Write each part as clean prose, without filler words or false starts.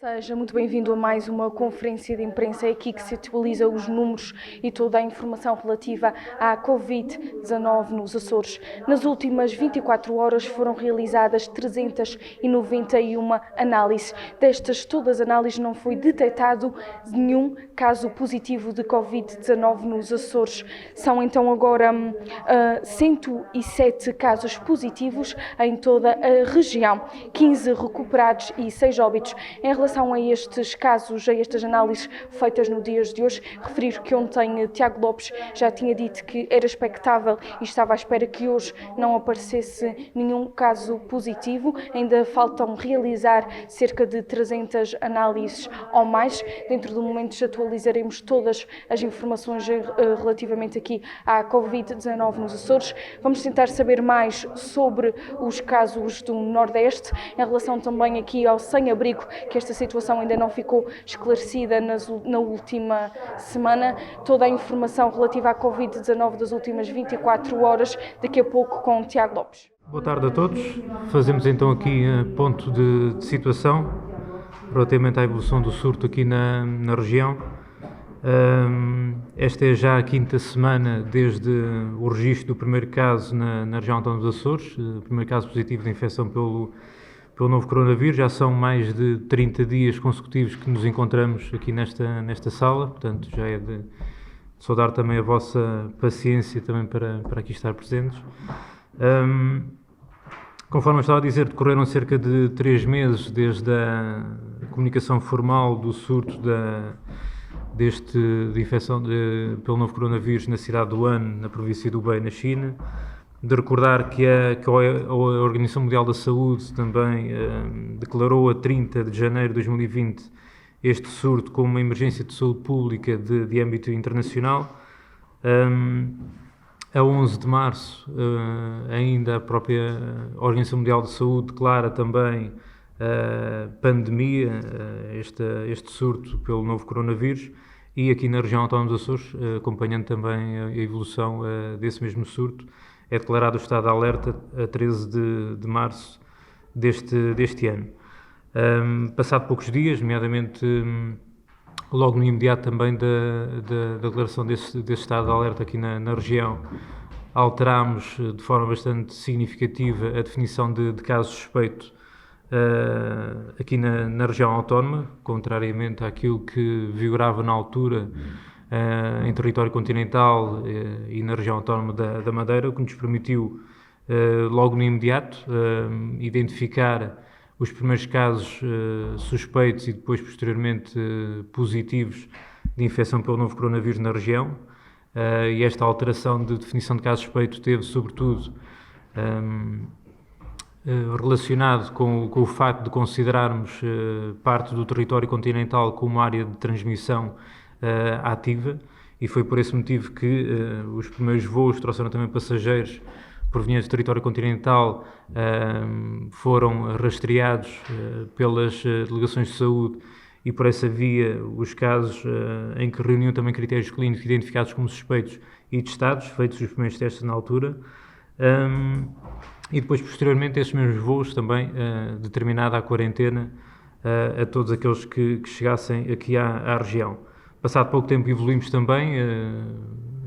Seja muito bem-vindo a mais uma conferência de imprensa aqui que se atualiza os números e toda a informação relativa à Covid-19 nos Açores. Nas últimas 24 horas foram realizadas 391 análises. Destas todas as análises não foi detectado nenhum caso positivo de Covid-19 nos Açores. São então agora 107 casos positivos em toda a região, 15 recuperados e 6 óbitos. Em relação a estes casos, a estas análises feitas no dia de hoje, referir que ontem Tiago Lopes já tinha dito que era expectável e estava à espera que hoje não aparecesse nenhum caso positivo. Ainda faltam realizar cerca de 300 análises ou mais. Dentro do momento atualizaremos todas as informações relativamente aqui à Covid-19 nos Açores. Vamos tentar saber mais sobre os casos do Nordeste, em relação também aqui ao sem-abrigo, que esta situação ainda não ficou esclarecida na última semana. Toda a informação relativa à Covid-19 das últimas 24 horas, daqui a pouco com o Tiago Lopes. Boa tarde a todos. Fazemos então aqui ponto de situação relativamente à evolução do surto aqui na região. Esta é já a quinta semana desde o registro do primeiro caso na região autónoma dos Açores, o primeiro caso positivo de infecção pelo novo coronavírus. Já são mais de 30 dias consecutivos que nos encontramos aqui nesta sala, portanto já é de saudar também a vossa paciência também para aqui estar presentes. Conforme eu estava a dizer, decorreram cerca de 3 meses desde a comunicação formal do surto de infecção pelo novo coronavírus na cidade de Wuhan, na província de Hubei, na China. De recordar que a Organização Mundial da Saúde também declarou a 30 de janeiro de 2020 este surto como uma emergência de saúde pública de âmbito internacional. A 11 de março, ainda a própria Organização Mundial da Saúde declara também pandemia, este surto pelo novo coronavírus, e aqui na região autónoma dos Açores, acompanhando também a evolução desse mesmo surto, é declarado o estado de alerta a 13 de março deste ano. Passado poucos dias, nomeadamente logo no imediato também da declaração desse estado de alerta aqui na região, alterámos de forma bastante significativa a definição de caso suspeito aqui na região autónoma, contrariamente àquilo que vigorava na altura em território continental e na região autónoma da Madeira, o que nos permitiu logo no imediato identificar os primeiros casos suspeitos e depois posteriormente positivos de infecção pelo novo coronavírus na região. E esta alteração de definição de caso suspeito teve sobretudo relacionado com o facto de considerarmos parte do território continental como área de transmissão ativa, e foi por esse motivo que os primeiros voos trouxeram também passageiros provenientes do território continental, foram rastreados pelas delegações de saúde, e por essa via os casos em que reuniam também critérios clínicos identificados como suspeitos e testados, feitos os primeiros testes na altura. E depois, posteriormente, esses mesmos voos também determinada a quarentena a todos aqueles que chegassem aqui à região. Passado pouco tempo evoluímos também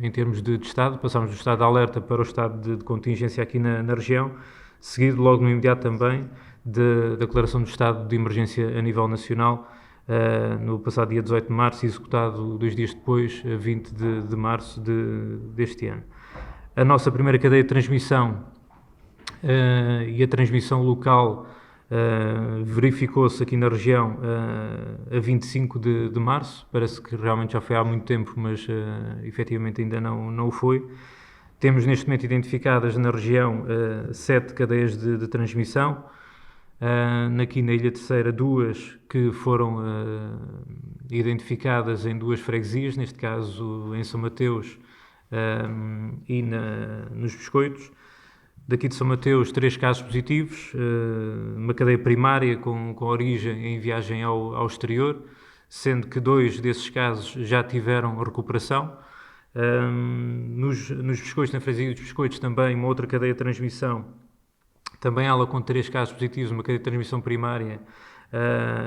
em termos de estado, passámos do estado de alerta para o estado de contingência aqui na região, seguido logo no imediato também da declaração do estado de emergência a nível nacional, no passado dia 18 de março, executado 2 dias depois, 20 de março deste ano. A nossa primeira cadeia de transmissão e a transmissão local verificou-se aqui na região a 25 de março, parece que realmente já foi há muito tempo, mas efetivamente ainda não o foi. Temos neste momento identificadas na região 7 cadeias de transmissão, aqui na Ilha Terceira 2 que foram identificadas em 2 freguesias, neste caso em São Mateus e nos Biscoitos. Daqui de São Mateus, 3 casos positivos, uma cadeia primária com origem em viagem ao exterior, sendo que 2 desses casos já tiveram recuperação. Nos Biscoitos, na freguesia dos Biscoitos, também uma outra cadeia de transmissão, também ela com 3 casos positivos, uma cadeia de transmissão primária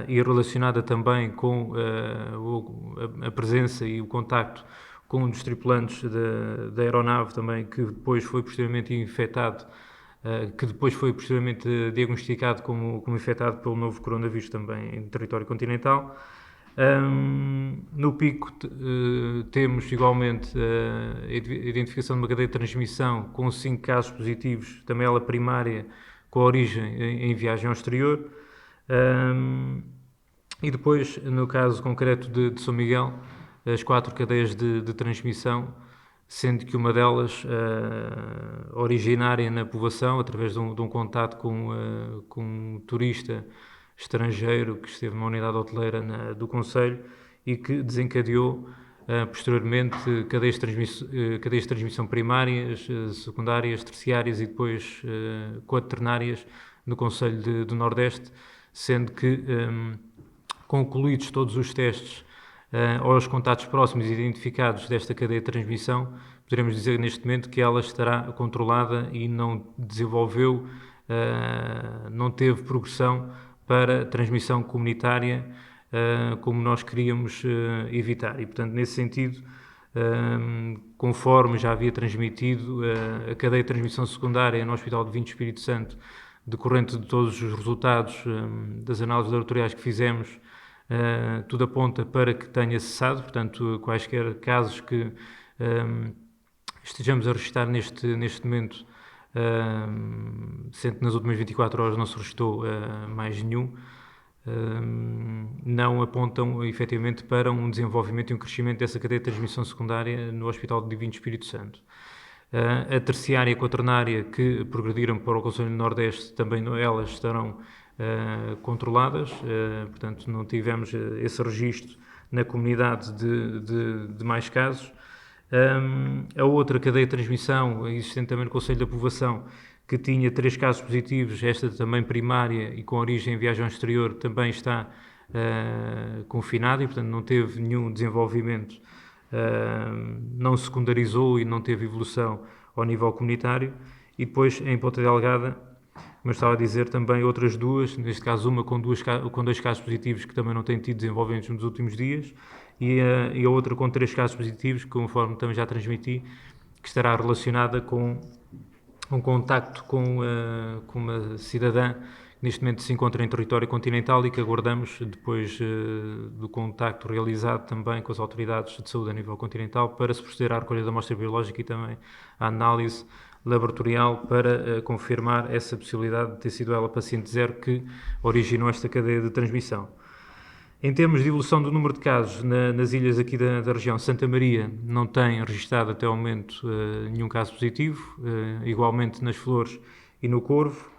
e relacionada também com a presença e o contacto com um dos tripulantes da aeronave também, que depois foi posteriormente infectado, que depois foi posteriormente diagnosticado como infectado pelo novo coronavírus também em território continental. No pico temos igualmente a identificação de uma cadeia de transmissão com 5 casos positivos, também ela primária, com origem em viagem ao exterior. E depois, no caso concreto de São Miguel, as 4 cadeias de transmissão, sendo que uma delas originária na povoação, através de um contato com um turista estrangeiro que esteve numa unidade hoteleira do concelho e que desencadeou posteriormente cadeias de transmissão primárias, secundárias, terciárias e depois quaternárias no concelho do Nordeste, sendo que concluídos todos os testes aos contatos próximos identificados desta cadeia de transmissão, poderemos dizer neste momento que ela estará controlada e não desenvolveu, não teve progressão para transmissão comunitária, como nós queríamos evitar. E, portanto, nesse sentido, conforme já havia transmitido, a cadeia de transmissão secundária no Hospital de Vinho Espírito Santo, decorrente de todos os resultados das análises laboratoriais que fizemos, tudo aponta para que tenha cessado. Portanto, quaisquer casos que estejamos a registrar neste momento, sendo que nas últimas 24 horas não se registrou mais nenhum, não apontam efetivamente para um desenvolvimento e um crescimento dessa cadeia de transmissão secundária no Hospital de Divino Espírito Santo. A terciária e a quaternária que progrediram para o Conselho do Nordeste, também elas estarão controladas, portanto não tivemos esse registro na comunidade de mais casos. A outra cadeia de transmissão, existente também no Conselho da Povoação, que tinha 3 casos positivos, esta também primária e com origem em viagem ao exterior, também está confinada e, portanto, não teve nenhum desenvolvimento, não secundarizou e não teve evolução ao nível comunitário. E depois, em Ponta Delgada, como eu estava a dizer, também outras 2, neste caso uma com 2 casos positivos que também não têm tido desenvolvimentos nos últimos dias, e a outra com 3 casos positivos, conforme também já transmiti, que estará relacionada com um contacto com uma cidadã que neste momento se encontra em território continental e que aguardamos, depois do contacto realizado também com as autoridades de saúde a nível continental, para se proceder à recolha da amostra biológica e também à análise laboratorial para confirmar essa possibilidade de ter sido ela paciente zero que originou esta cadeia de transmissão. Em termos de evolução do número de casos nas ilhas aqui da região, Santa Maria não tem registrado até ao momento nenhum caso positivo, igualmente nas Flores e no Corvo.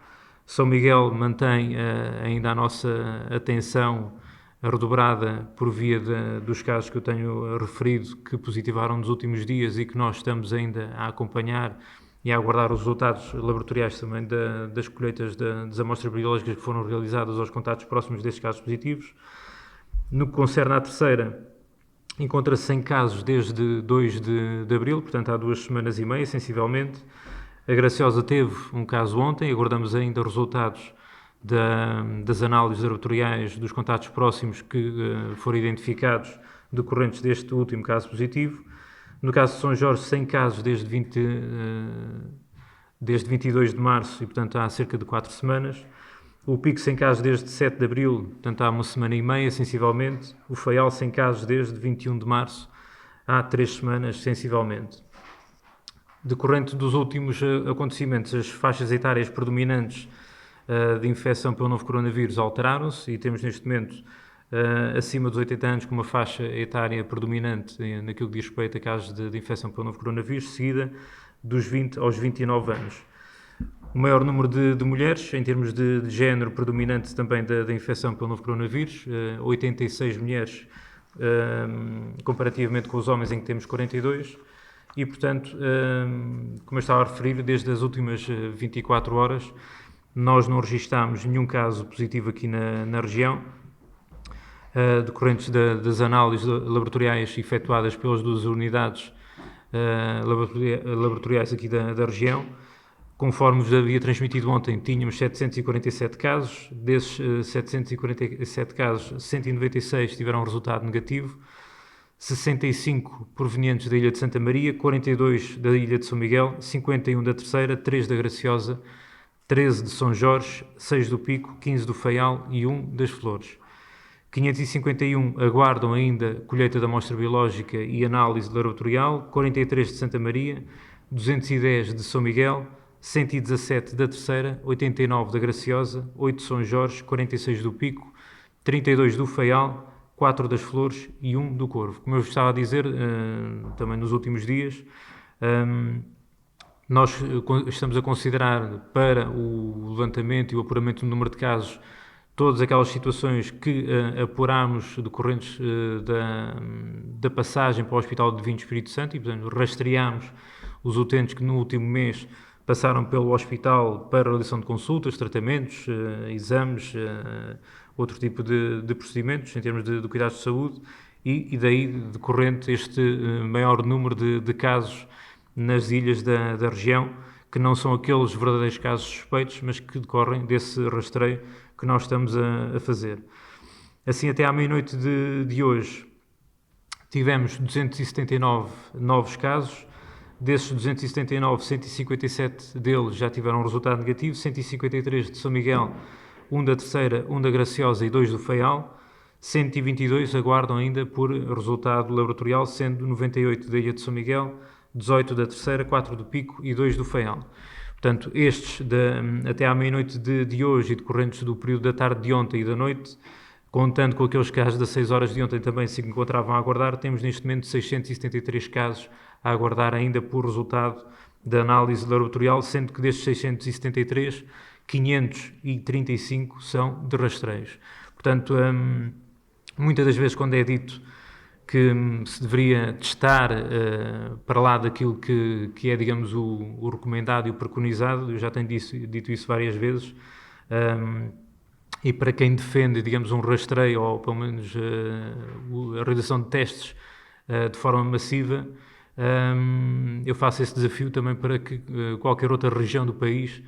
São Miguel mantém ainda a nossa atenção redobrada por via dos casos que eu tenho referido, que positivaram nos últimos dias e que nós estamos ainda a acompanhar e a aguardar os resultados laboratoriais também das colheitas das amostras biológicas que foram realizadas aos contatos próximos destes casos positivos. No que concerne à terceira, encontra-se 100 casos desde 2 de abril, portanto há 2 semanas e meia, sensivelmente. A Graciosa teve um caso ontem, aguardamos ainda resultados das análises laboratoriais dos contatos próximos que foram identificados decorrentes deste último caso positivo. No caso de São Jorge, 100 casos desde 22 de março e, portanto, há cerca de 4 semanas. O Pico 100 casos desde 7 de abril, portanto, há 1 semana e meia, sensivelmente. O Faial 100 casos desde 21 de março, há 3 semanas, sensivelmente. Decorrente dos últimos acontecimentos, as faixas etárias predominantes de infecção pelo novo coronavírus alteraram-se e temos neste momento acima dos 80 anos com uma faixa etária predominante naquilo que diz respeito a casos de infecção pelo novo coronavírus, seguida dos 20 aos 29 anos. O maior número de mulheres, em termos de género predominante também da infecção pelo novo coronavírus, 86 mulheres comparativamente com os homens, em que temos 42. E, portanto, como eu estava a referir, desde as últimas 24 horas, nós não registámos nenhum caso positivo aqui na região, decorrentes das análises laboratoriais efetuadas pelas 2 unidades laboratoriais aqui da região. Conforme vos havia transmitido ontem, tínhamos 747 casos. Desses 747 casos, 196 tiveram resultado negativo, 65 provenientes da Ilha de Santa Maria, 42 da Ilha de São Miguel, 51 da Terceira, 3 da Graciosa, 13 de São Jorge, 6 do Pico, 15 do Faial e 1 das Flores. 551 aguardam ainda colheita da amostra biológica e análise laboratorial, 43 de Santa Maria, 210 de São Miguel, 117 da Terceira, 89 da Graciosa, 8 de São Jorge, 46 do Pico, 32 do Faial, 4 das Flores e 1 do Corvo. Como eu estava a dizer, também nos últimos dias, nós estamos a considerar para o levantamento e o apuramento do número de casos todas aquelas situações que apurámos decorrentes da passagem para o Hospital de Divino Espírito Santo e, portanto, rastreámos os utentes que no último mês passaram pelo hospital para a realização de consultas, tratamentos, exames, outro tipo de procedimentos em termos de cuidados de saúde e daí decorrente este maior número de casos nas ilhas da região, que não são aqueles verdadeiros casos suspeitos, mas que decorrem desse rastreio que nós estamos a fazer. Assim, até à meia-noite de hoje, tivemos 279 novos casos. Desses 279, 157 deles já tiveram um resultado negativo, 153 de São Miguel, 1 da Terceira, 1 da Graciosa e 2 do Faial. 122 aguardam ainda por resultado laboratorial, sendo 98 da Ilha de São Miguel, 18 da Terceira, 4 do Pico e 2 do Faial. Portanto, estes até à meia-noite de hoje e decorrentes do período da tarde de ontem e da noite, contando com aqueles casos das 6 horas de ontem também se encontravam a aguardar, temos neste momento 673 casos a aguardar ainda por resultado da análise laboratorial, sendo que destes 673, 535 são de rastreios. Portanto, muitas das vezes quando é dito que se deveria testar para lá daquilo que é, digamos, o recomendado e o preconizado, eu já tenho dito isso várias vezes, e para quem defende, digamos, um rastreio ou pelo menos a realização de testes de forma massiva, eu faço esse desafio também para que qualquer outra região do país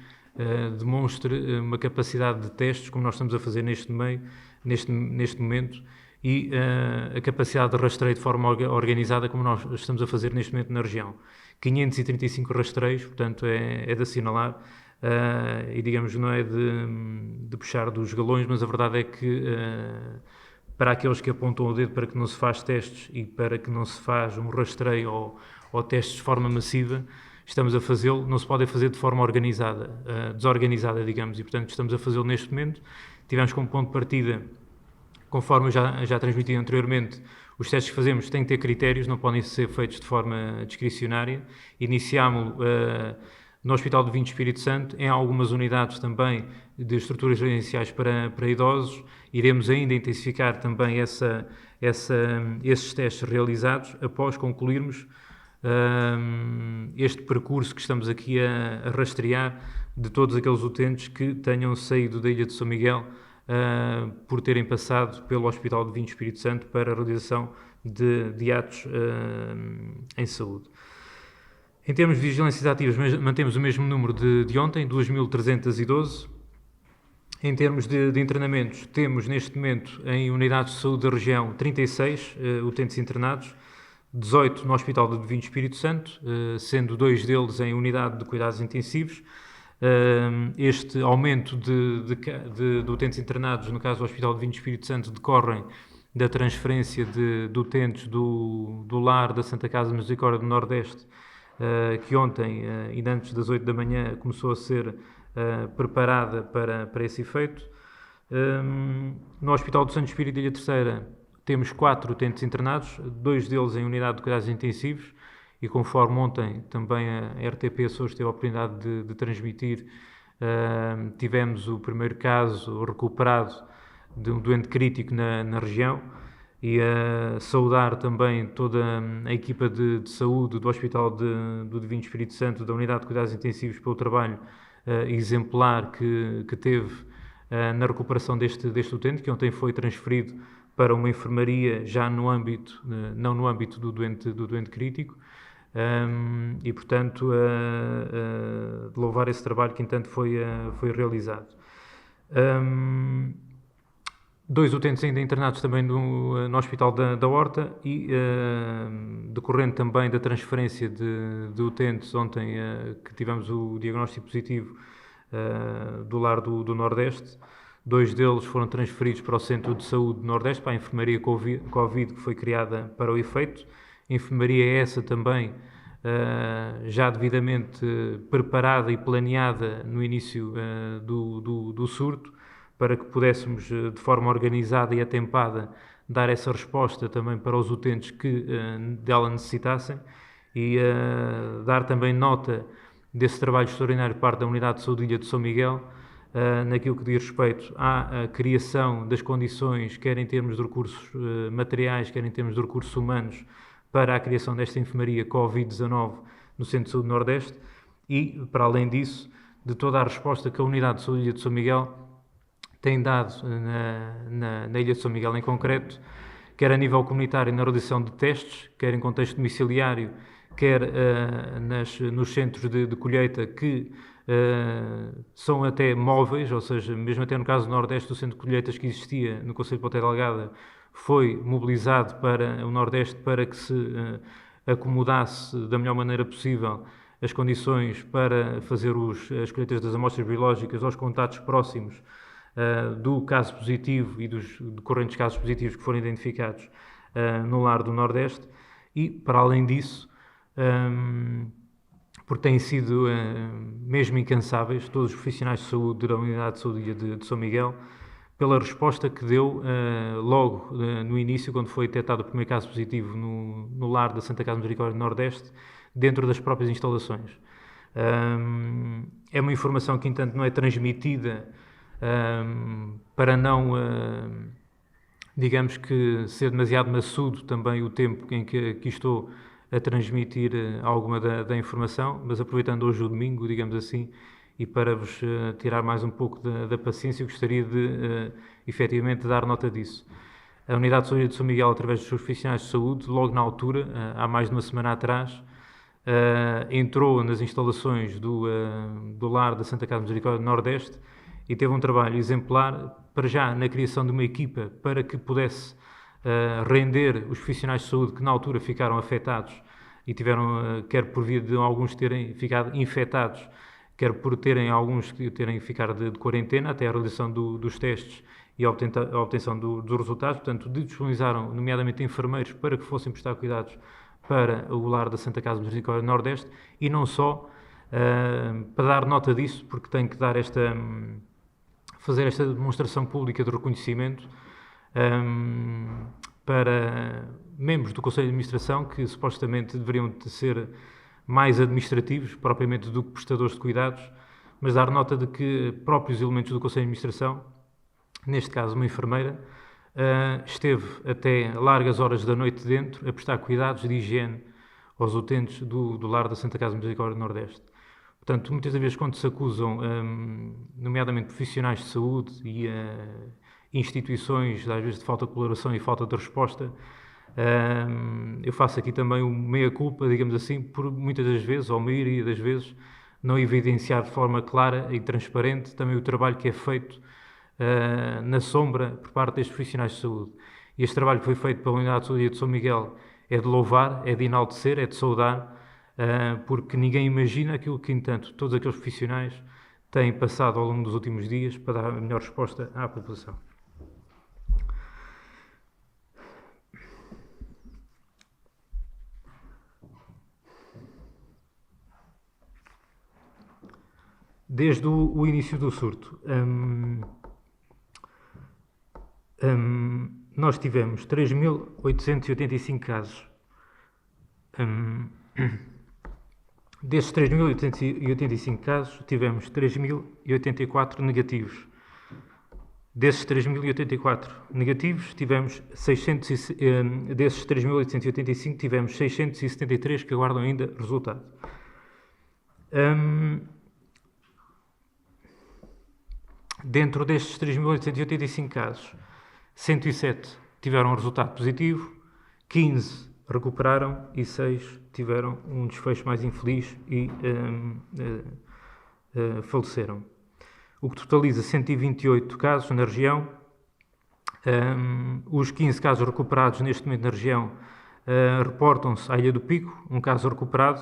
demonstre uma capacidade de testes, como nós estamos a fazer neste momento, e a capacidade de rastreio de forma organizada, como nós estamos a fazer neste momento na região. 535 rastreios, portanto, é de assinalar, e digamos, não é de puxar dos galões, mas a verdade é que para aqueles que apontam o dedo para que não se faz testes e para que não se faz um rastreio ou testes de forma massiva, estamos a fazê-lo, não se pode fazer de forma organizada, desorganizada, digamos, e portanto estamos a fazê-lo neste momento. Tivemos como ponto de partida, conforme eu já transmiti anteriormente, os testes que fazemos têm que ter critérios, não podem ser feitos de forma discricionária. Iniciámo-lo no Hospital de Divino Espírito Santo, em algumas unidades também de estruturas residenciais para idosos. Iremos ainda intensificar também esses testes realizados após concluirmos este percurso que estamos aqui a rastrear de todos aqueles utentes que tenham saído da Ilha de São Miguel por terem passado pelo Hospital de Divino Espírito Santo para a realização de atos em saúde. Em termos de vigilâncias ativas, mantemos o mesmo número de ontem, 2.312. Em termos de internamentos, temos neste momento em unidades de saúde da região 36 utentes internados, 18 no Hospital de Divino Espírito Santo, sendo 2 deles em unidade de cuidados intensivos. Este aumento de utentes internados, no caso do Hospital de Divino Espírito Santo, decorrem da transferência de utentes do lar da Santa Casa Misericórdia do Nordeste, que ontem, ainda antes das 8 da manhã, começou a ser preparada para esse efeito. No Hospital do Santo Espírito de Ilha Terceira temos 4 utentes internados, 2 deles em unidade de cuidados intensivos, e conforme ontem também a RTP Açores teve a oportunidade de transmitir, tivemos o primeiro caso recuperado de um doente crítico na região, e saudar também toda a equipa de saúde do Hospital do Divino Espírito Santo, da Unidade de Cuidados Intensivos, pelo trabalho exemplar que teve na recuperação deste utente, que ontem foi transferido para uma enfermaria já no âmbito, não no âmbito do doente crítico. E, portanto, de louvar esse trabalho que, entanto, foi realizado. 2 utentes ainda internados também no Hospital da Horta e, decorrente também da transferência de utentes ontem, que tivemos o diagnóstico positivo do lar do Nordeste, 2 deles foram transferidos para o Centro de Saúde do Nordeste, para a enfermaria Covid, que foi criada para o efeito. Enfermaria essa também já devidamente preparada e planeada no início do surto, para que pudéssemos, de forma organizada e atempada, dar essa resposta também para os utentes que dela necessitassem e dar também nota desse trabalho extraordinário por parte da Unidade de Saúde de Ilha de São Miguel, naquilo que diz respeito à criação das condições, quer em termos de recursos materiais, quer em termos de recursos humanos, para a criação desta enfermaria Covid-19 no Centro de Saúde do Nordeste e, para além disso, de toda a resposta que a Unidade de Saúde de Ilha de São Miguel tem dado na Ilha de São Miguel em concreto, quer a nível comunitário na realização de testes, quer em contexto domiciliário, quer nos centros de colheita que são até móveis, ou seja, mesmo até no caso do Nordeste, o centro de colheitas que existia no Concelho de Ponta Delgada foi mobilizado para o Nordeste para que se acomodasse da melhor maneira possível as condições para fazer as colheitas das amostras biológicas aos contactos próximos do caso positivo e dos decorrentes casos positivos que foram identificados no lar do Nordeste e, para além disso, porque têm sido mesmo incansáveis todos os profissionais de saúde da Unidade de Saúde de São Miguel, pela resposta que deu logo no início, quando foi detectado o primeiro caso positivo no lar da Santa Casa Misericórdia do Nordeste, dentro das próprias instalações. É uma informação que, entanto, não é transmitida para não, digamos que, ser demasiado maçudo também o tempo em que aqui estou a transmitir alguma da informação, mas aproveitando hoje o domingo, digamos assim, e para vos tirar mais um pouco da paciência, eu gostaria de, efetivamente, dar nota disso. A Unidade de Saúde de São Miguel, através dos seus profissionais de saúde, logo na altura, há mais de uma semana atrás, entrou nas instalações do lar da Santa Casa Misericórdia do Nordeste e teve um trabalho exemplar, para já, na criação de uma equipa para que pudesse render os profissionais de saúde que na altura ficaram afetados e tiveram, quer por via de alguns terem ficado infectados, quer por terem alguns que terem ficado de quarentena até a realização dos testes e a obtenção dos resultados. Portanto, disponibilizaram, nomeadamente, enfermeiros para que fossem prestar cuidados para o lar da Santa Casa Misericórdia do Nordeste e não só, para dar nota disso, porque tenho que dar fazer esta demonstração pública de reconhecimento para membros do Conselho de Administração que supostamente deveriam ser mais administrativos, propriamente do que prestadores de cuidados, mas dar nota de que próprios elementos do Conselho de Administração, neste caso uma enfermeira, esteve até largas horas da noite dentro a prestar cuidados de higiene aos utentes do lar da Santa Casa Misericórdia do Nordeste. Portanto, muitas das vezes quando se acusam, nomeadamente profissionais de saúde e instituições, às vezes de falta de colaboração e falta de resposta, eu faço aqui também uma meia-culpa, digamos assim, por muitas das vezes, ou a maioria das vezes, não evidenciar de forma clara e transparente também o trabalho que é feito na sombra por parte destes profissionais de saúde. E este trabalho que foi feito pela Unidade de Saúde de São Miguel é de louvar, é de enaltecer, é de saudar, porque ninguém imagina aquilo que, entanto, todos aqueles profissionais têm passado ao longo dos últimos dias para dar a melhor resposta à população. Desde o início do surto, nós tivemos 3.885 casos. Desses 3.885 casos, tivemos 3.084 negativos. Desses 3.084 negativos, tivemos desses 3.885, tivemos 673 que aguardam ainda resultado. Dentro destes 3.885 casos, 107 tiveram um resultado positivo, 15 recuperaram e 6 tiveram um desfecho mais infeliz e faleceram. O que totaliza 128 casos na região. Os 15 casos recuperados neste momento na região reportam-se à Ilha do Pico, um caso recuperado,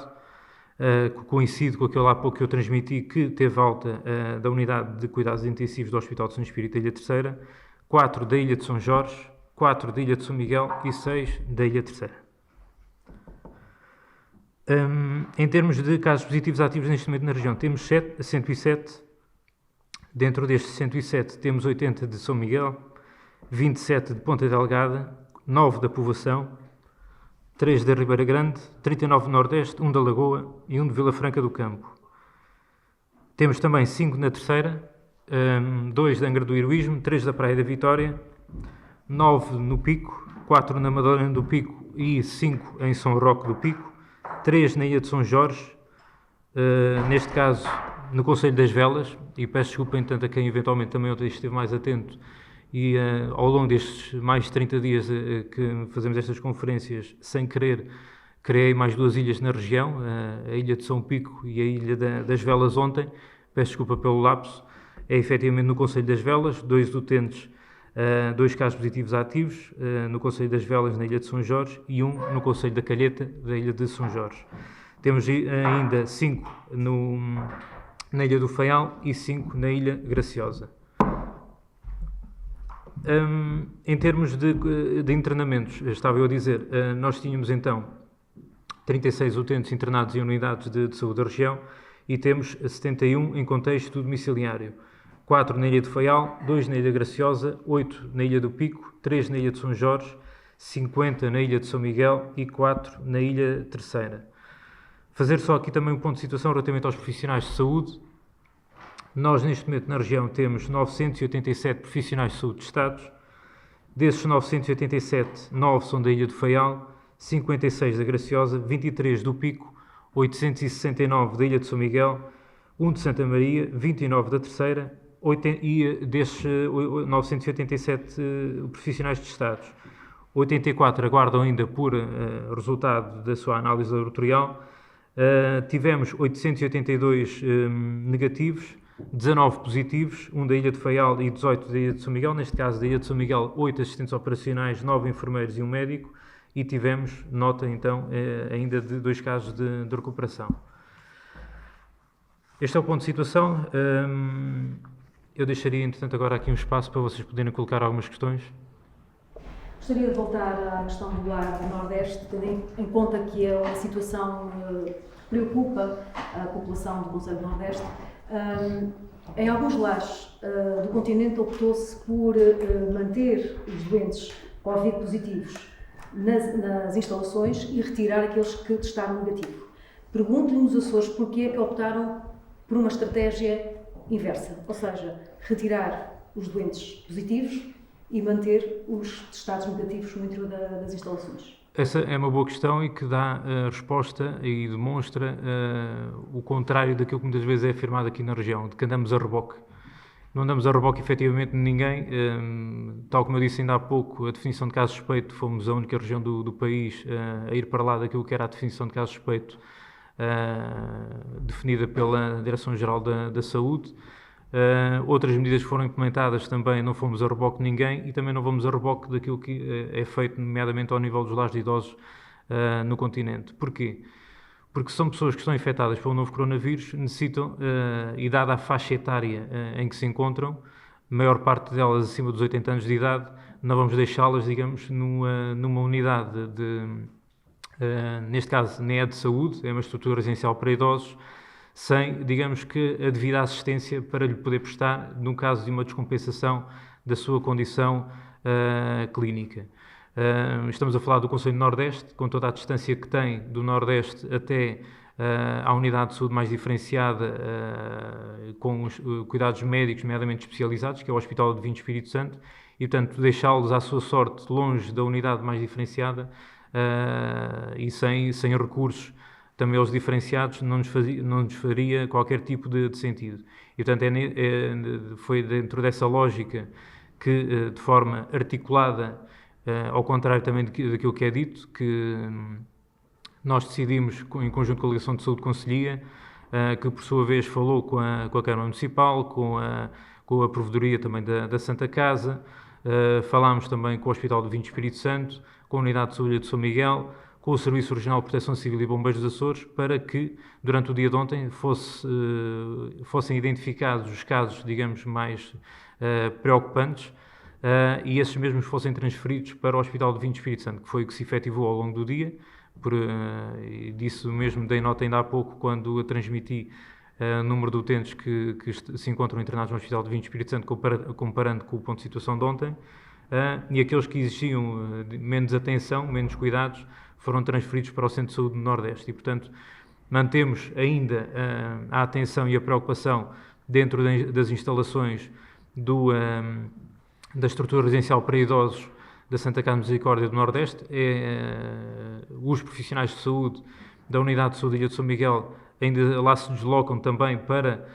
que coincide com aquele há pouco que eu transmiti, que teve alta da unidade de cuidados intensivos do Hospital de São Espírito da Ilha Terceira, 4 da Ilha de São Jorge, 4 da Ilha de São Miguel e 6 da Ilha Terceira. Em termos de casos positivos ativos neste momento na região, temos 107. Dentro destes 107 temos 80 de São Miguel, 27 de Ponta Delgada, 9 da Povoação, 3 da Ribeira Grande, 39 do Nordeste, 1 da Lagoa e 1 de Vila Franca do Campo. Temos também 5 na Terceira, 2 da Angra do Heroísmo, 3 da Praia da Vitória, 9 no Pico, 4 na Madalena do Pico e 5 em São Roque do Pico, 3 na Ilha de São Jorge, neste caso no Conselho das Velas, e peço desculpa, entanto, a quem eventualmente também ontem esteve mais atento, e ao longo destes mais de 30 dias que fazemos estas conferências, sem querer, criei mais 2 ilhas na região, a Ilha de São Pico e a Ilha das Velas ontem, peço desculpa pelo lapso, é efetivamente no Conselho das Velas, 2 utentes, 2 casos positivos ativos, no Conselho das Velas na Ilha de São Jorge e 1 no Conselho da Calheta da Ilha de São Jorge. Temos ainda 5 na Ilha do Faial e 5 na Ilha Graciosa. Em termos de internamentos, estava eu a dizer, nós tínhamos então 36 utentes internados em unidades de saúde da região e temos 71 em contexto domiciliário. 4 na Ilha de Faial, 2 na Ilha Graciosa, 8 na Ilha do Pico, 3 na Ilha de São Jorge, 50 na Ilha de São Miguel e 4 na Ilha Terceira. Fazer só aqui também um ponto de situação relativamente aos profissionais de saúde. Nós, neste momento, na região, temos 987 profissionais de saúde testados. Desses 987, 9 são da Ilha do Faial, 56 da Graciosa, 23 do Pico, 869 da Ilha de São Miguel, 1 de Santa Maria, 29 da Terceira, e desses 987 profissionais testados, 84 aguardam ainda por resultado da sua análise laboratorial. Tivemos 882 negativos, 19 positivos, 1 da Ilha de Faial e 18 da Ilha de São Miguel. Neste caso, da Ilha de São Miguel, 8 assistentes operacionais, 9 enfermeiros e 1 médico. E tivemos nota, então, ainda de 2 casos de recuperação. Este é o ponto de situação. Eu deixaria, entretanto, agora aqui um espaço para vocês poderem colocar algumas questões. Gostaria de voltar à questão do lar do Nordeste, tendo em conta que é uma situação que preocupa a população do Conselho do Nordeste. Em alguns lares do continente optou-se por manter os doentes Covid positivos nas instalações e retirar aqueles que testaram negativo. Pergunto-lhe nos Açores porquê é que optaram por uma estratégia inversa, ou seja, retirar os doentes positivos e manter os testados negativos no interior das instalações. Essa é uma boa questão e que dá resposta e demonstra o contrário daquilo que muitas vezes é afirmado aqui na região, de que andamos a reboque. Não andamos a reboque efetivamente de ninguém, tal como eu disse ainda há pouco, a definição de caso suspeito, fomos a única região do país a ir para lá daquilo que era a definição de caso suspeito definida pela Direção-Geral da Saúde. Outras medidas que foram implementadas também não fomos a reboque de ninguém e também não vamos a reboque daquilo que é feito, nomeadamente ao nível dos lares de idosos no continente. Porquê? Porque são pessoas que estão infectadas pelo novo coronavírus, necessitam, e dada a faixa etária em que se encontram, a maior parte delas acima dos 80 anos de idade, não vamos deixá-las, digamos, numa unidade neste caso nem é de saúde, é uma estrutura residencial para idosos, sem, digamos que, a devida assistência para lhe poder prestar no caso de uma descompensação da sua condição clínica. Estamos a falar do Conselho do Nordeste, com toda a distância que tem do Nordeste até à unidade de saúde mais diferenciada, com os cuidados médicos, nomeadamente especializados, que é o Hospital Divino Espírito Santo, e, portanto, deixá-los à sua sorte longe da unidade mais diferenciada e sem recursos também aos diferenciados, não nos faria qualquer tipo de sentido. E, portanto, foi dentro dessa lógica que, de forma articulada ao contrário também daquilo que é dito, que nós decidimos, em conjunto com a Ligação de Saúde Conselhia, que por sua vez falou com a Câmara Municipal, com a Provedoria também da Santa Casa, falámos também com o Hospital do Vinho Espírito Santo, com a Unidade de Saúde de São Miguel, com o Serviço Regional de Proteção Civil e Bombeiros dos Açores, para que, durante o dia de ontem, fossem identificados os casos, digamos, mais preocupantes, e esses mesmos fossem transferidos para o Hospital do Vinho Espírito Santo, que foi o que se efetivou ao longo do dia. Disso mesmo dei nota ainda há pouco, quando transmiti o número de utentes que se encontram internados no Hospital do Vinho Espírito Santo, comparando com o ponto de situação de ontem, e aqueles que exigiam menos atenção, menos cuidados, foram transferidos para o Centro de Saúde do Nordeste. E, portanto, mantemos ainda a atenção e a preocupação dentro das instalações da estrutura residencial para idosos da Santa Casa Misericórdia do Nordeste. Os profissionais de saúde da Unidade de Saúde Ilha de São Miguel ainda lá se deslocam também para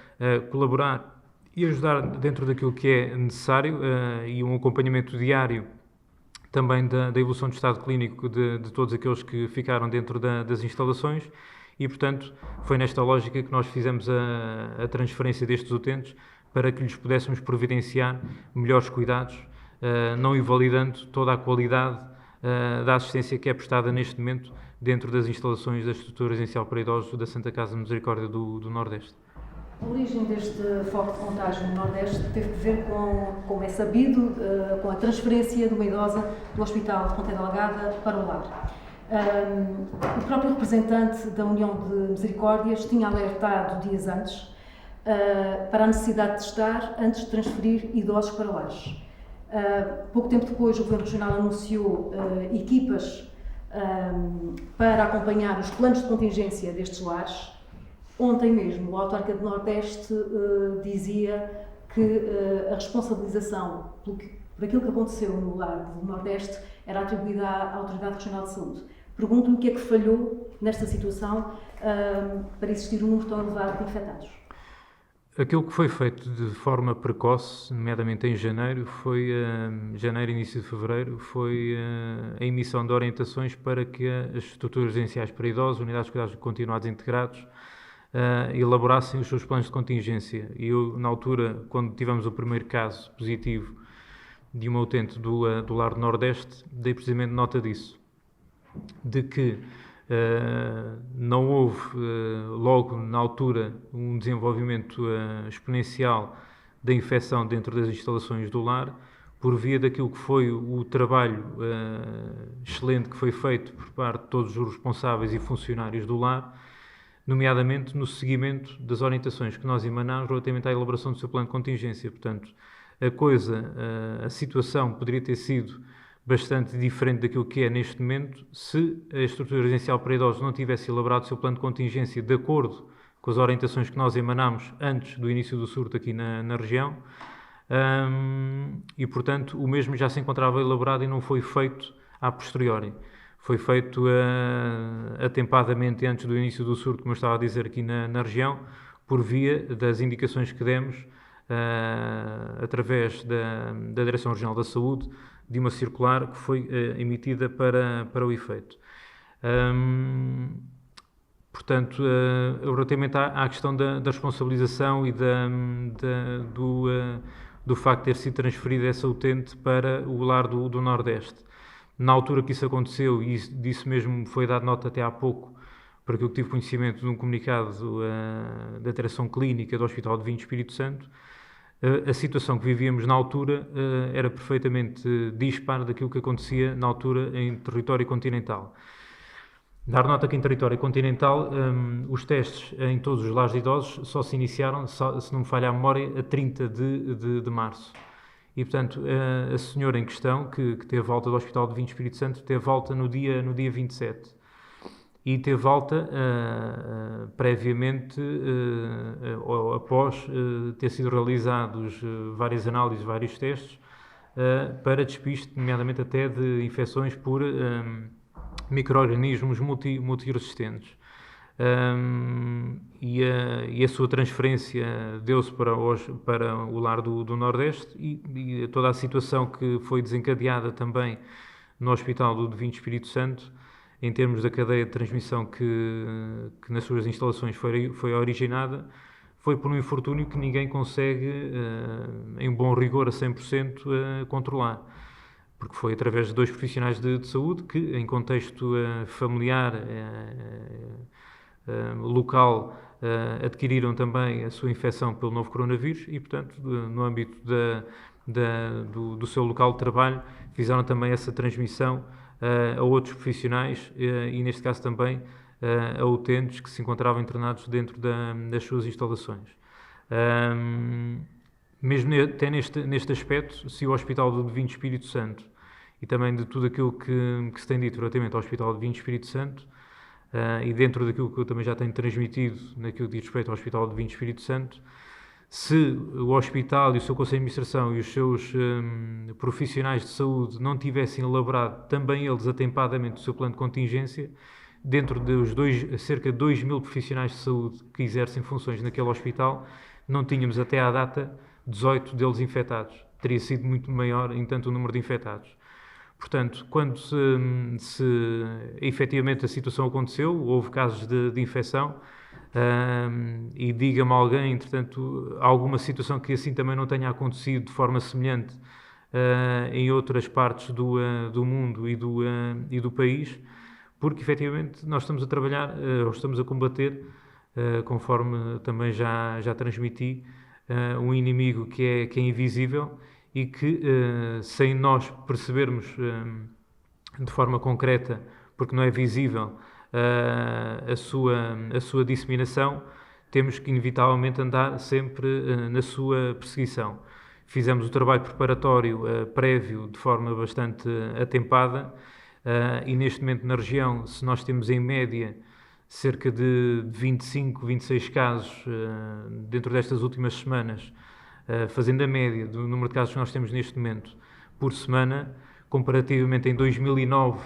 colaborar e ajudar dentro daquilo que é necessário, e um acompanhamento diário também da evolução do estado clínico de todos aqueles que ficaram dentro das instalações. E, portanto, foi nesta lógica que nós fizemos a transferência destes utentes, para que lhes pudéssemos providenciar melhores cuidados, não invalidando toda a qualidade da assistência que é prestada neste momento dentro das instalações da estrutura residencial para idosos da Santa Casa Misericórdia do Nordeste. A origem deste foco de contágio no Nordeste teve que ver com, como é sabido, com a transferência de uma idosa do Hospital de Ponta Delgada para o lar. O próprio representante da União de Misericórdias tinha alertado dias antes para a necessidade de testar antes de transferir idosos para lares. Pouco tempo depois, o Governo Regional anunciou equipas para acompanhar os planos de contingência destes lares. Ontem mesmo, o autarca do Nordeste dizia que a responsabilização por aquilo que aconteceu no lar do Nordeste era atribuída à Autoridade Regional de Saúde. Pergunto-me o que é que falhou nesta situação para existir um número tão elevado de infectados. Aquilo que foi feito de forma precoce, nomeadamente em janeiro, início de fevereiro, foi a emissão de orientações para que as estruturas residenciais para idosos, unidades de cuidados continuados integrados, elaborassem os seus planos de contingência. E eu, na altura, quando tivemos o primeiro caso positivo de uma utente do Lar do Nordeste, dei precisamente nota disso, de que não houve logo na altura um desenvolvimento exponencial da infecção dentro das instalações do lar, por via daquilo que foi o trabalho excelente que foi feito por parte de todos os responsáveis e funcionários do lar, nomeadamente no seguimento das orientações que nós emanámos relativamente à elaboração do seu plano de contingência. Portanto, a situação poderia ter sido bastante diferente daquilo que é neste momento se a estrutura residencial para idosos não tivesse elaborado o seu plano de contingência de acordo com as orientações que nós emanámos antes do início do surto aqui na região, e, portanto, o mesmo já se encontrava elaborado e não foi feito a posteriori. Foi feito atempadamente antes do início do surto, como eu estava a dizer, aqui na região, por via das indicações que demos através da Direção Regional da Saúde, de uma circular que foi emitida para o efeito. Portanto, relativamente à questão da responsabilização e do facto de ter sido transferida essa utente para o lar do Nordeste. Na altura que isso aconteceu, e disso mesmo foi dado nota até há pouco, porque eu tive conhecimento de um comunicado da Direção Clínica do Hospital de Vinho Espírito Santo, a situação que vivíamos na altura era perfeitamente dispar daquilo que acontecia na altura em território continental. Dar nota que em território continental os testes em todos os lares de idosos só se iniciaram, se não me falha a memória, a 30 de março. E, portanto, a senhora em questão, que teve alta do Hospital de Vinho Espírito Santo, teve alta no dia 27. E teve alta previamente, ou após ter sido realizados várias análises, vários testes, para despiste, nomeadamente até de infecções por micro-organismos multiresistentes. E a sua transferência deu-se para o lar do Nordeste, e toda a situação que foi desencadeada também no Hospital do Divino Espírito Santo, em termos da cadeia de transmissão que nas suas instalações foi originada, foi por um infortúnio que ninguém consegue, em bom rigor, a 100%, controlar. Porque foi através de 2 profissionais de saúde que, em contexto familiar, local, adquiriram também a sua infecção pelo novo coronavírus e, portanto, no âmbito do seu local de trabalho, fizeram também essa transmissão a outros profissionais e, neste caso, também a utentes que se encontravam internados dentro das suas instalações. Mesmo até neste aspecto, se o Hospital do Divino Espírito Santo e também de tudo aquilo que se tem dito relativamente ao Hospital do Divino Espírito Santo, e dentro daquilo que eu também já tenho transmitido naquilo que diz respeito ao Hospital do Divino Espírito Santo, se o hospital e o seu Conselho de Administração e os seus profissionais de saúde não tivessem elaborado também eles atempadamente o seu plano de contingência, dentro dos cerca de 2.000 profissionais de saúde que exercem funções naquele hospital, não tínhamos até à data 18 deles infectados. Teria sido muito maior, entanto, o número de infectados. Portanto, quando efetivamente a situação aconteceu, houve casos de infecção, e diga-me alguém, entretanto, alguma situação que assim também não tenha acontecido de forma semelhante em outras partes do mundo e do país, porque efetivamente nós estamos a trabalhar, ou estamos a combater, conforme também já transmiti, um inimigo que é invisível e que, sem nós percebermos de forma concreta, porque não é visível, a sua disseminação, temos que inevitavelmente andar sempre na sua perseguição. Fizemos o trabalho preparatório prévio de forma bastante atempada e neste momento na região, se nós temos em média cerca de 25, 26 casos dentro destas últimas semanas, fazendo a média do número de casos que nós temos neste momento por semana, comparativamente em 2009,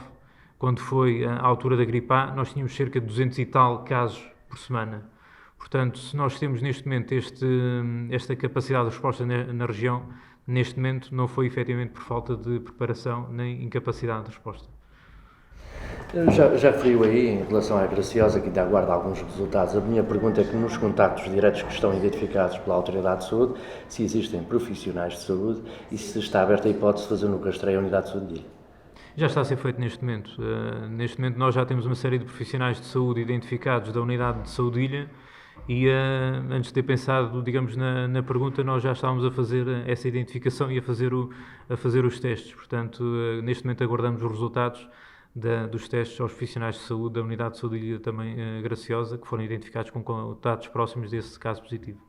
quando foi a altura da gripe A, nós tínhamos cerca de 200 e tal casos por semana. Portanto, se nós temos neste momento esta capacidade de resposta na região, neste momento não foi efetivamente por falta de preparação nem incapacidade de resposta. Já referiu aí, em relação à Graciosa, que ainda aguarda alguns resultados. A minha pergunta é que nos contactos diretos que estão identificados pela Autoridade de Saúde, se existem profissionais de saúde e se está aberta a hipótese de fazer no rastreio a Unidade de Saúde de Ilha. Já está a ser feito neste momento. Neste momento nós já temos uma série de profissionais de saúde identificados da Unidade de Saúde de Ilha e antes de ter pensado, digamos, na pergunta, nós já estávamos a fazer essa identificação e a fazer os testes. Portanto, neste momento aguardamos os resultados dos testes aos profissionais de saúde da Unidade de Saúde de Ilha também Graciosa, que foram identificados com contatos próximos desse caso positivo.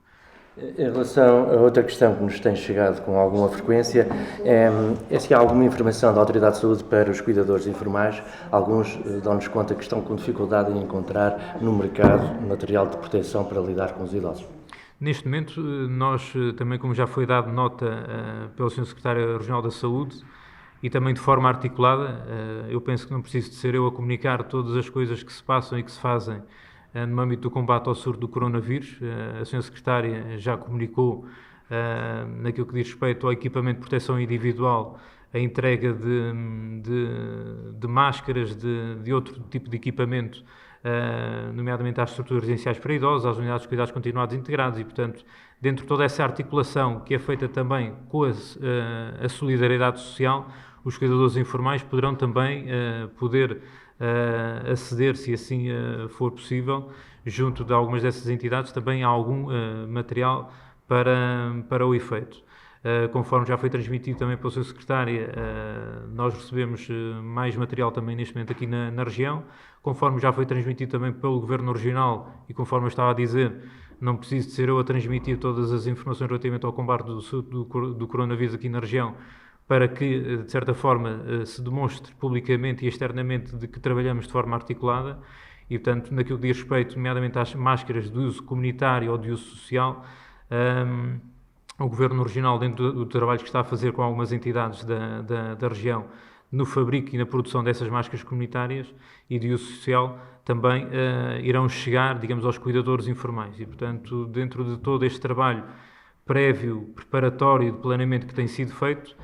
Em relação a outra questão que nos tem chegado com alguma frequência, é se há alguma informação da Autoridade de Saúde para os cuidadores informais. Alguns dão-nos conta que estão com dificuldade em encontrar no mercado material de proteção para lidar com os idosos. Neste momento, nós também, como já foi dado nota pelo Sr. Secretário Regional da Saúde, e também de forma articulada, eu penso que não preciso de ser eu a comunicar todas as coisas que se passam e que se fazem no âmbito do combate ao surto do coronavírus. A Sra. Secretária já comunicou, naquilo que diz respeito ao equipamento de proteção individual, a entrega de máscaras, de outro tipo de equipamento, nomeadamente às estruturas residenciais para idosos, às unidades de cuidados continuados integrados e, portanto, dentro de toda essa articulação que é feita também com a solidariedade social, os cuidadores informais poderão também poder aceder, se assim for possível, junto de algumas dessas entidades, também a algum material para o efeito. Conforme já foi transmitido também pela Sra. Secretária, nós recebemos mais material também neste momento aqui na região. Conforme já foi transmitido também pelo Governo Regional e conforme eu estava a dizer, não preciso de ser eu a transmitir todas as informações relativamente ao combate do coronavírus aqui na região, para que, de certa forma, se demonstre publicamente e externamente de que trabalhamos de forma articulada e, portanto, naquilo que diz respeito, nomeadamente às máscaras de uso comunitário ou de uso social, o Governo Regional, dentro do trabalho que está a fazer com algumas entidades da região, no fabrico e na produção dessas máscaras comunitárias e de uso social, também irão chegar, digamos, aos cuidadores informais. E, portanto, dentro de todo este trabalho prévio, preparatório, de planeamento que tem sido feito,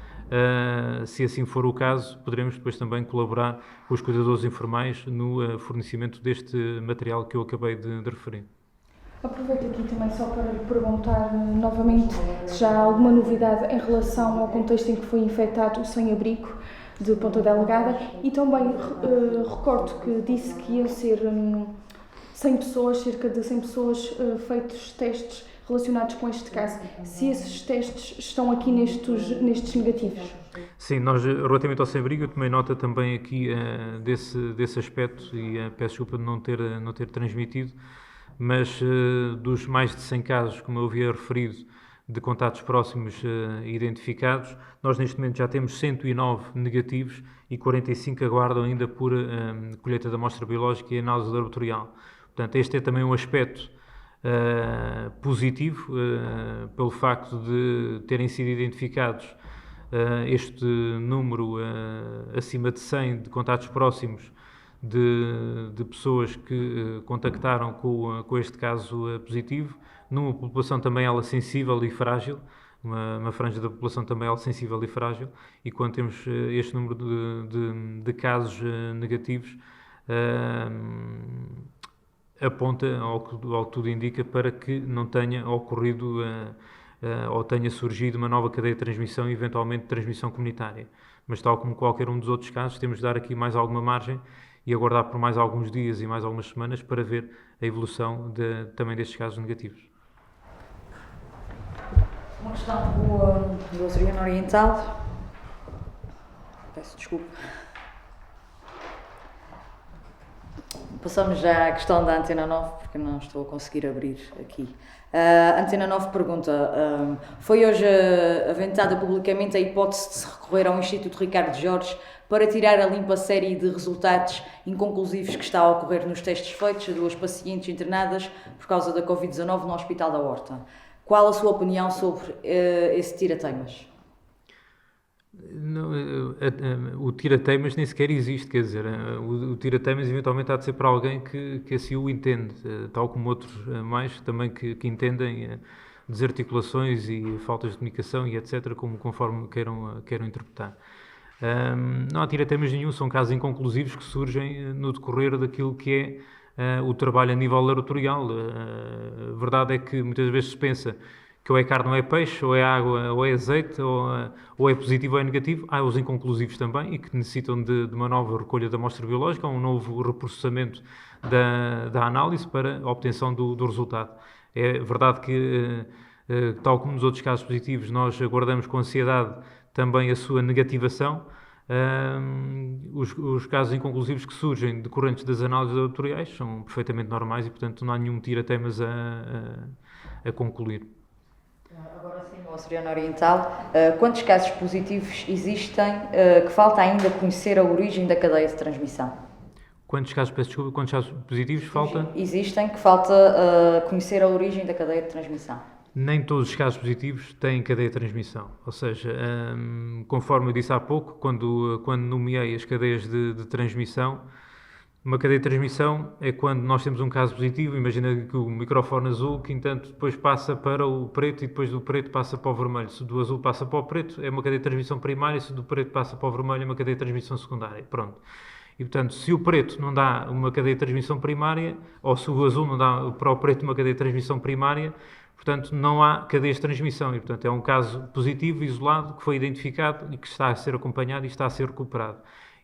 Se assim for o caso, poderemos depois também colaborar com os cuidadores informais no fornecimento deste material que eu acabei de referir. Aproveito aqui também só para lhe perguntar novamente se já há alguma novidade em relação ao contexto em que foi infectado o sem-abrigo de Ponta Delgada e também recordo que disse que iam ser 100 pessoas, cerca de 100 pessoas, feitos testes relacionados com este caso. Se esses testes estão aqui nestes negativos? Sim, nós, relativamente ao sem-abrigo, eu tomei nota também aqui desse aspecto e peço desculpa de não ter transmitido, mas dos mais de 100 casos, como eu havia referido, de contatos próximos identificados, nós neste momento já temos 109 negativos e 45 aguardam ainda por colheita da amostra biológica e análise laboratorial. Portanto, este é também um aspecto positivo, pelo facto de terem sido identificados este número acima de 100 de contatos próximos de pessoas que contactaram com este caso positivo, numa população também ela sensível e frágil, uma franja da população também ela sensível e frágil, e quando temos este número de casos negativos, aponta ao que tudo indica para que não tenha ocorrido ou tenha surgido uma nova cadeia de transmissão e eventualmente transmissão comunitária. Mas tal como qualquer um dos outros casos, temos de dar aqui mais alguma margem e aguardar por mais alguns dias e mais algumas semanas para ver a evolução também destes casos negativos. Uma questão do Açoriano Oriental. Peço desculpa. Passamos já à questão da Antena 9, porque não estou a conseguir abrir aqui. A Antena 9 pergunta, foi hoje aventada publicamente a hipótese de se recorrer ao Instituto Ricardo Jorge para tirar a limpa série de resultados inconclusivos que está a ocorrer nos testes feitos a 2 pacientes internadas por causa da Covid-19 no Hospital da Horta. Qual a sua opinião sobre esse tira-teimas? Não, o tira-teimas nem sequer existe, quer dizer, o tira-teimas eventualmente há de ser para alguém que assim o entende, tal como outros mais também que entendem desarticulações e faltas de comunicação e etc, conforme queiram interpretar. Não há tira-teimas nenhum, são casos inconclusivos que surgem no decorrer daquilo que é o trabalho a nível laboratorial. A verdade é que muitas vezes se pensa que ou é carne ou é peixe, ou é água ou é azeite, ou é positivo ou é negativo. Há os inconclusivos também e que necessitam de uma nova recolha da amostra biológica, um novo reprocessamento da análise para a obtenção do resultado. É verdade que, tal como nos outros casos positivos, nós aguardamos com ansiedade também a sua negativação. Os casos inconclusivos que surgem decorrentes das análises laboratoriais são perfeitamente normais e, portanto, não há nenhum tira-teimas a concluir. Agora sim, no Açoriano Oriental, quantos casos positivos existem que falta ainda conhecer a origem da cadeia de transmissão? Quantos casos positivos falta? Existem que falta conhecer a origem da cadeia de transmissão. Nem todos os casos positivos têm cadeia de transmissão, ou seja, conforme eu disse há pouco, quando nomeei as cadeias de transmissão, uma cadeia de transmissão é quando nós temos um caso positivo, imagina que o microfone azul, que entanto depois passa para o preto e depois do preto passa para o vermelho. Se do azul passa para o preto, é uma cadeia de transmissão primária, se do preto passa para o vermelho, é uma cadeia de transmissão secundária. Pronto. E, portanto, se o preto não dá uma cadeia de transmissão primária, ou se o azul não dá para o preto uma cadeia de transmissão primária, portanto, não há cadeias de transmissão. E, portanto, é um caso positivo, isolado, que foi identificado e que está a ser acompanhado e está a ser recuperado.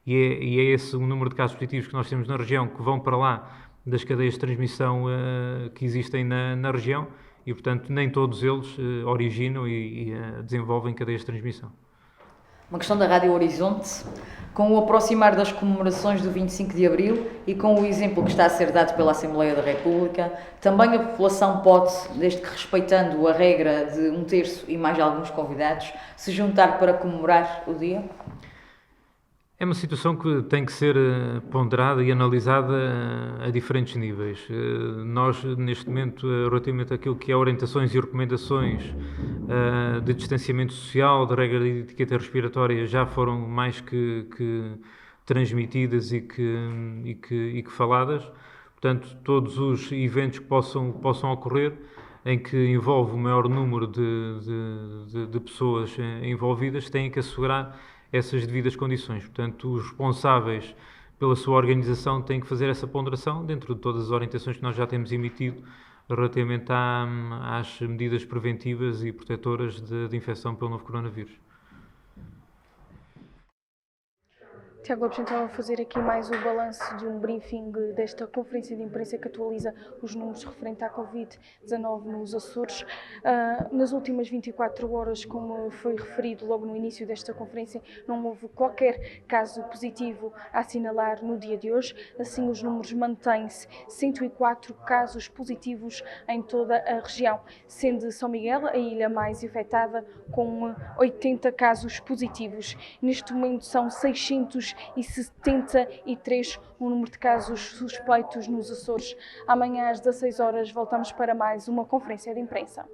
E é esse o número de casos positivos que nós temos na região que vão para lá das cadeias de transmissão que existem na região e, portanto, nem todos eles originam e desenvolvem cadeias de transmissão. Uma questão da Rádio Horizonte. Com o aproximar das comemorações do 25 de Abril e com o exemplo que está a ser dado pela Assembleia da República, também a população pode, desde que respeitando a regra de 1/3 e mais alguns convidados, se juntar para comemorar o dia? É uma situação que tem que ser ponderada e analisada a diferentes níveis. Nós, neste momento, relativamente àquilo que é orientações e recomendações de distanciamento social, de regra de etiqueta respiratória, já foram mais que transmitidas e que faladas. Portanto, todos os eventos que possam ocorrer em que envolve o maior número de pessoas envolvidas, têm que assegurar essas devidas condições. Portanto, os responsáveis pela sua organização têm que fazer essa ponderação dentro de todas as orientações que nós já temos emitido relativamente às medidas preventivas e protetoras de infecção pelo novo coronavírus. Tiago Lopes, então, a fazer aqui mais o balanço de um briefing desta conferência de imprensa que atualiza os números referente à Covid-19 nos Açores. Nas últimas 24 horas, como foi referido logo no início desta conferência, não houve qualquer caso positivo a assinalar no dia de hoje. Assim, os números mantêm-se: 104 casos positivos em toda a região, sendo São Miguel a ilha mais infectada, com 80 casos positivos. Neste momento são 673 o número de casos suspeitos nos Açores. Amanhã às 16 horas voltamos para mais uma conferência de imprensa.